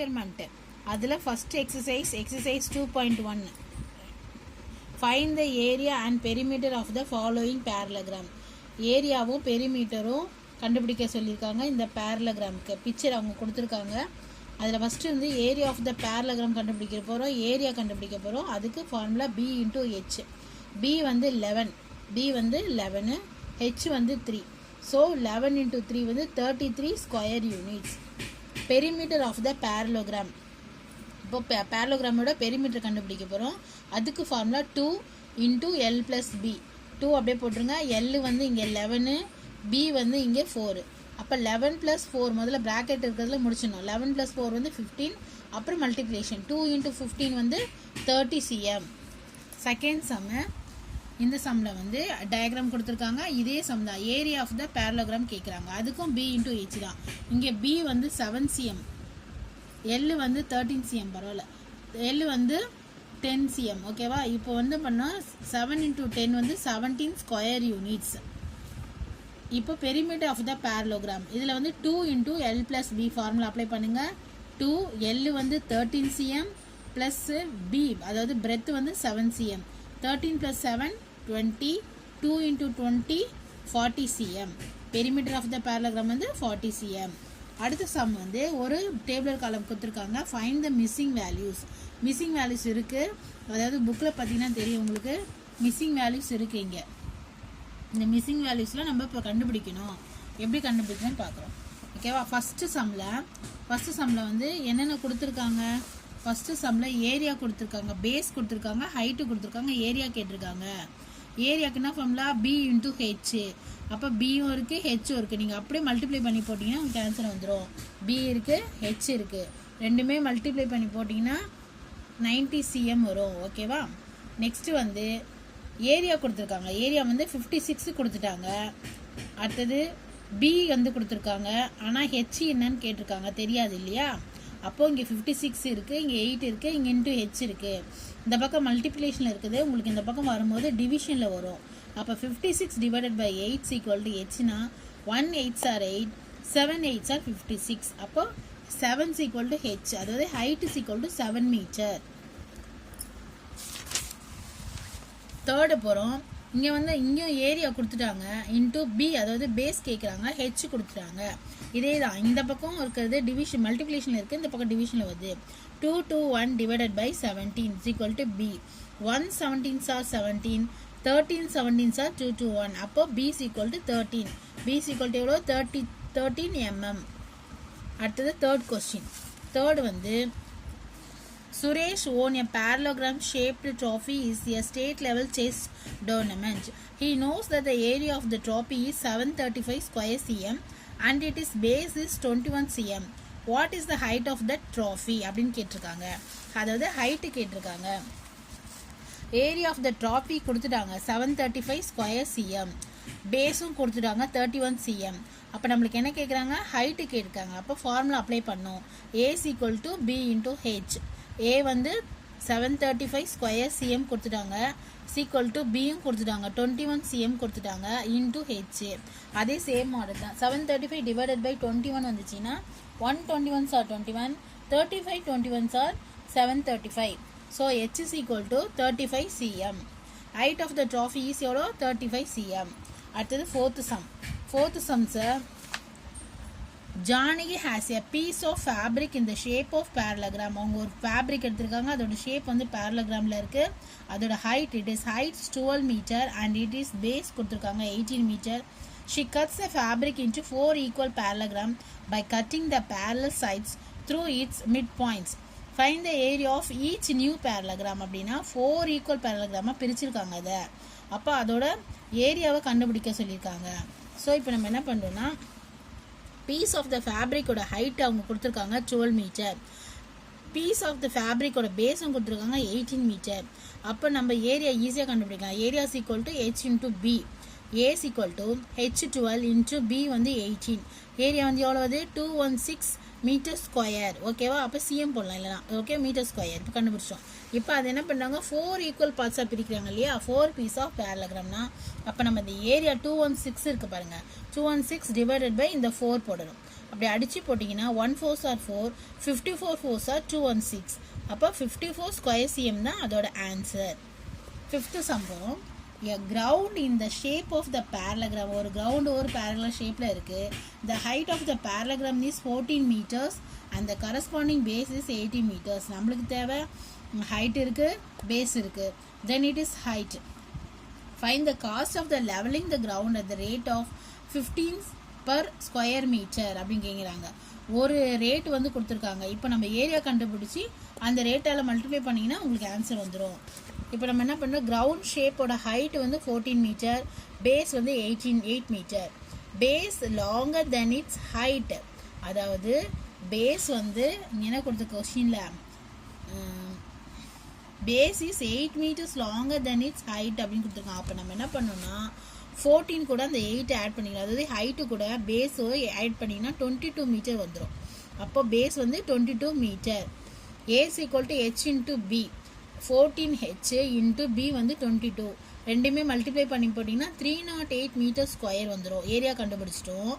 Measurement. அதில் first exercise 2.1 find the area and perimeter of the following parallelogram. ஏரியாவும் பெரிமீட்டரும் கண்டுபிடிக்க சொல்லியிருக்காங்க. இந்த பேரலகிராமுக்கு பிக்சர் அவங்க கொடுத்துருக்காங்க. அதில் ஃபஸ்ட்டு வந்து ஏரியா ஆஃப் த பேரலகிராம் கண்டுபிடிக்க போகிறோம், ஏரியா கண்டுபிடிக்க போகிறோம். அதுக்கு ஃபார்முலா B × H. B வந்து 11, H வந்து 3. ஸோ 11 × 3 வந்து 33 square units. Perimeter of the parallelogram. இப்போ பேரலோகிராமோட பெரிமீட்டர் கண்டுபிடிக்க போகிறோம். அதுக்கு ஃபார்முலா 2 × L + B. 2 அப்படியே போட்டுருங்க. L வந்து இங்கே 11, B வந்து இங்கே 4. அப்போ 11 + 4 முதல்ல ப்ராக்கெட் இருக்கிறதுல முடிச்சிடணும். 11 + 4 வந்து 15. அப்புறம் மல்டிப்ளிகேஷன் 2 × 15 வந்து 30 cm. செகண்ட் சம்மு. இந்த சம்மில் வந்து டயக்ராம் கொடுத்துருக்காங்க. இதே சம் தான். ஏரியா ஆஃப் த பேரலோகிராம் கேட்குறாங்க. அதுக்கும் B × H தான். இங்கே B வந்து 7 cm, L வந்து 13 cm. பரவாயில்ல. L வந்து 10 cm. ஓகேவா? இப்போ வந்து பண்ணால் 7 × 10 வந்து 17 ஸ்கொயர் யூனிட்ஸ். இப்போ பெரிமீட்டர் ஆஃப் த பேரலோகிராம். இதில் வந்து 2 × L + B ஃபார்முலா அப்ளை பண்ணுங்கள். 2 L வந்து 13 cm ப்ளஸ் B அதாவது பிரெத் வந்து 7 cm. 13 + 7 20. 2 × 20 40 cm. Perimeter of the parallelogram வந்து 40 cm. அடுத்த சம் வந்து ஒரு டேபிளர் காலம் கொடுத்துருக்காங்க. Find the missing values. Missing values இருக்குது. அதாவது புக்கில் பார்த்தீங்கன்னா தெரியும் உங்களுக்கு. மிஸ்ஸிங் வேல்யூஸ் இருக்குது. இங்கே இந்த மிஸ்ஸிங் வேல்யூஸ்லாம் நம்ம இப்போ கண்டுபிடிக்கணும். எப்படி கண்டுபிடிக்கணும்னு பார்க்குறோம். ஓகேவா? ஃபஸ்ட்டு சம்மில் வந்து என்னென்ன கொடுத்துருக்காங்க. ஃபஸ்ட்டு சம்மில் ஏரியா கொடுத்துருக்காங்க, பேஸ் கொடுத்துருக்காங்க, ஹைட்டு கொடுத்துருக்காங்க, ஏரியா கேட்டிருக்காங்க. ஏரியாக்குன்னா ஃபார்முலா B × H. அப்போ பியும் இருக்குது, ஹெச்சும் இருக்குது. நீங்கள் அப்படியே மல்டிப்ளை பண்ணி போட்டிங்கன்னா உங்களுக்கு ஆன்சர் வந்துடும். B இருக்குது, H இருக்குது. ரெண்டுமே மல்டிப்ளை பண்ணி போட்டிங்கன்னா 90 cm வரும். ஓகேவா? நெக்ஸ்ட்டு வந்து ஏரியா கொடுத்துருக்காங்க. ஏரியா வந்து 56 கொடுத்துட்டாங்க. அடுத்தது B வந்து கொடுத்துருக்காங்க. ஆனால் H என்னன்னு கேட்டிருக்காங்க. தெரியாது இல்லையா? அப்போது இங்கே 56 இருக்குது, இங்கே 8 இருக்குது, இங்கே × H இருக்குது. இந்த பக்கம் மல்டிப்ளிகேஷனில் இருக்குது. உங்களுக்கு இந்த பக்கம் வரும்போது டிவிஷனில் வரும். அப்போ 56 / 8 = Hனா 1 8s are 8, 7 8s are 56. அப்போ 7 = H. அதாவது ஹைட் = 7 மீட்டர். தேர்டு போகிறோம். இங்கே வந்து இங்கேயும் ஏரியா கொடுத்துட்டாங்க. × B அதாவது பேஸ் கேட்குறாங்க. H கொடுத்துட்டாங்க. இதே தான். இந்த பக்கம் இருக்கிறது டிவிஷன் மல்டிப்ளிகேஷனில் இருக்குது, இந்த பக்கம் டிவிஷனில் வருது. 2 2 1 / 17 = B. 1 17s are 17, 13 17s are 2 2 1. அப்போ B = 13. B = எவ்வளோ? 13 mm. அடுத்தது தேர்ட் கொஸ்டின். தேர்டு வந்து Suresh won a parallelogram shaped trophy is a state level chess tournament. He knows that the area of the trophy is 735 square cm and its base is 21 cm. What is the height of that trophy? அப்படின்னு கேட்டிருக்காங்க. அதாவது height கேட்டிருக்காங்க. Area of the trophy கொடுத்துட்டாங்க 735 square cm. பேஸும் கொடுத்துட்டாங்க 31 cm. அப்போ நம்மளுக்கு என்ன கேட்குறாங்க? ஹைட்டு கேட்டிருக்காங்க. அப்போ ஃபார்முலா அப்ளை பண்ணோம். A = B × H. A வந்து 735 ஸ்கொயர் cm கொடுத்துட்டாங்க. Bயும் கொடுத்துட்டாங்க 21 cm கொடுத்துட்டாங்க × H. அதே சேம் மாடல் தான். 735 / 21 வந்துச்சுன்னா 121s are 21, 35 21s are 735. So H = 35 cm. Height of the trophy is எவ்வளோ? 35 cm. அடுத்தது fourth sum sir. Janaki has a piece of fabric in the shape of parallelogram. அவங்க ஒரு fabric எடுத்திருக்காங்க. அதோட shape வந்து பேரலோகிராமில் இருக்குது. அதோட height height 12 meter and it is base கொடுத்துருக்காங்க 18 meter. She cuts the fabric into 4 equal parallelogram by cutting the parallel sides through its midpoints. Find the area of each new parallelogram. அப்படின்னா 4 equal parallelogram பிரிச்சிருக்காங்க. அதை அப்போ அதோட ஏரியாவை கண்டுபிடிக்க சொல்லியிருக்காங்க. So இப்போ நம்ம என்ன பண்ணுறோன்னா பீஸ் ஆஃப் த ஃபேப்ரிக்கோட ஹைட் அவங்க கொடுத்துருக்காங்க 12 மீட்டர். பீஸ் ஆஃப் த ஃபேப்ரிக்கோட பேஸும் கொடுத்துருக்காங்க 18 மீட்டர். அப்போ நம்ம ஏரியா ஈஸியாக கண்டுபிடிக்கலாம். Area = H × B. A is equal to H12 into B வந்து 18. ஏரியா வந்து எவ்வளோ அது 216 மீட்டர் ஸ்கொயர். ஓகேவா? அப்போ சிஎம் போடலாம் இல்லைனா. ஓகே, மீட்டர் ஸ்கொயர் இப்போ கண்டுபிடிச்சோம். இப்போ அது என்ன பண்ணுறாங்க, 4 ஈக்குவல் பார்ட்ஸாக பிரிக்கிறாங்க இல்லையா, 4 பீஸ் ஆஃப் பேரலகிராம்னா அப்போ நம்ம இந்த ஏரியா 216 இருக்குது பாருங்கள், 216 டிவைடட் பை இந்த 4 போடணும். அப்படி அடித்து போட்டிங்கன்னா 1 4s are 4, 54 4s are 216. அப்போ 54 ஸ்கொயர் சிஎம் தான் அதோட ஆன்சர். 5th சம்பவம், a ground in the shape of the parallelogram. ஒரு ground ஒரு parallel shapeல இருக்கு. The height of the parallelogram is 14 meters and the corresponding base is 80 meters. நம்மளுக்கு தேவை height இருக்கு, base இருக்கு. Then it is height. Find the cost of the leveling the ground at the rate of 15 per square meter அப்படின்னு கேட்குறாங்க. ஒரு rate வந்து கொடுத்துருக்காங்க. இப்போ நம்ம ஏரியா கண்டுபிடிச்சி அந்த ரேட்டால் மல்டிப்ளை பண்ணிங்கன்னா உங்களுக்கு ஆன்சர் வந்துடும். இப்போ நம்ம என்ன பண்ணுறோம், கிரவுண்ட் ஷேப்போட ஹைட் வந்து 14 மீட்டர், பேஸ் வந்து 8 மீட்டர். Base longer than its height, அதாவது பேஸ் வந்து என்ன கொடுத்த கொஸ்டினில் base is 8 meters longer than its height அப்படின்னு கொடுத்துருக்காங்க. அப்போ நம்ம என்ன பண்ணோம்னா 14 கூட அந்த 8 ஆட் பண்ணிக்கலாம், அதாவது ஹைட்டு கூட பேஸோ ஆட் பண்ணிங்கன்னா 22 மீட்டர் வந்துடும். அப்போ பேஸ் வந்து 22 metre. A is equal to H into B, 14H into B வந்து 22. ரெண்டுமே மல்டிப்ளை பண்ணி போட்டிங்கன்னா 308 மீட்டர் ஸ்கொயர் வந்துடும். ஏரியா கண்டுபிடிச்சிட்டோம்.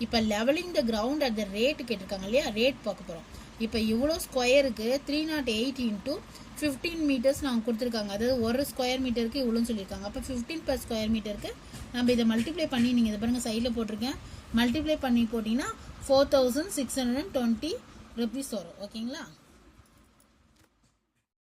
இப்போ levelling the ground at the rate கேட்டிருக்காங்க இல்லையா, ரேட் பார்க்க போகிறோம். இப்போ இவ்வளோ ஸ்கொயருக்கு 308 into 15 மீட்டர்ஸ் நாங்கள் கொடுத்துருக்காங்க, அதாவது ஒரு ஸ்கொயர் மீட்டருக்கு இவ்வளோன்னு சொல்லியிருக்காங்க. அப்போ 15 per ஸ்கொயர் மீட்டருக்கு நம்ம இதை மல்டிப்ளை பண்ணி, நீங்கள் இதை பாருங்கள் சைடில் போட்டிருக்கேன், மல்டிப்ளை பண்ணி போட்டிங்கன்னா 4620 rupees வரும். ஓகேங்களா?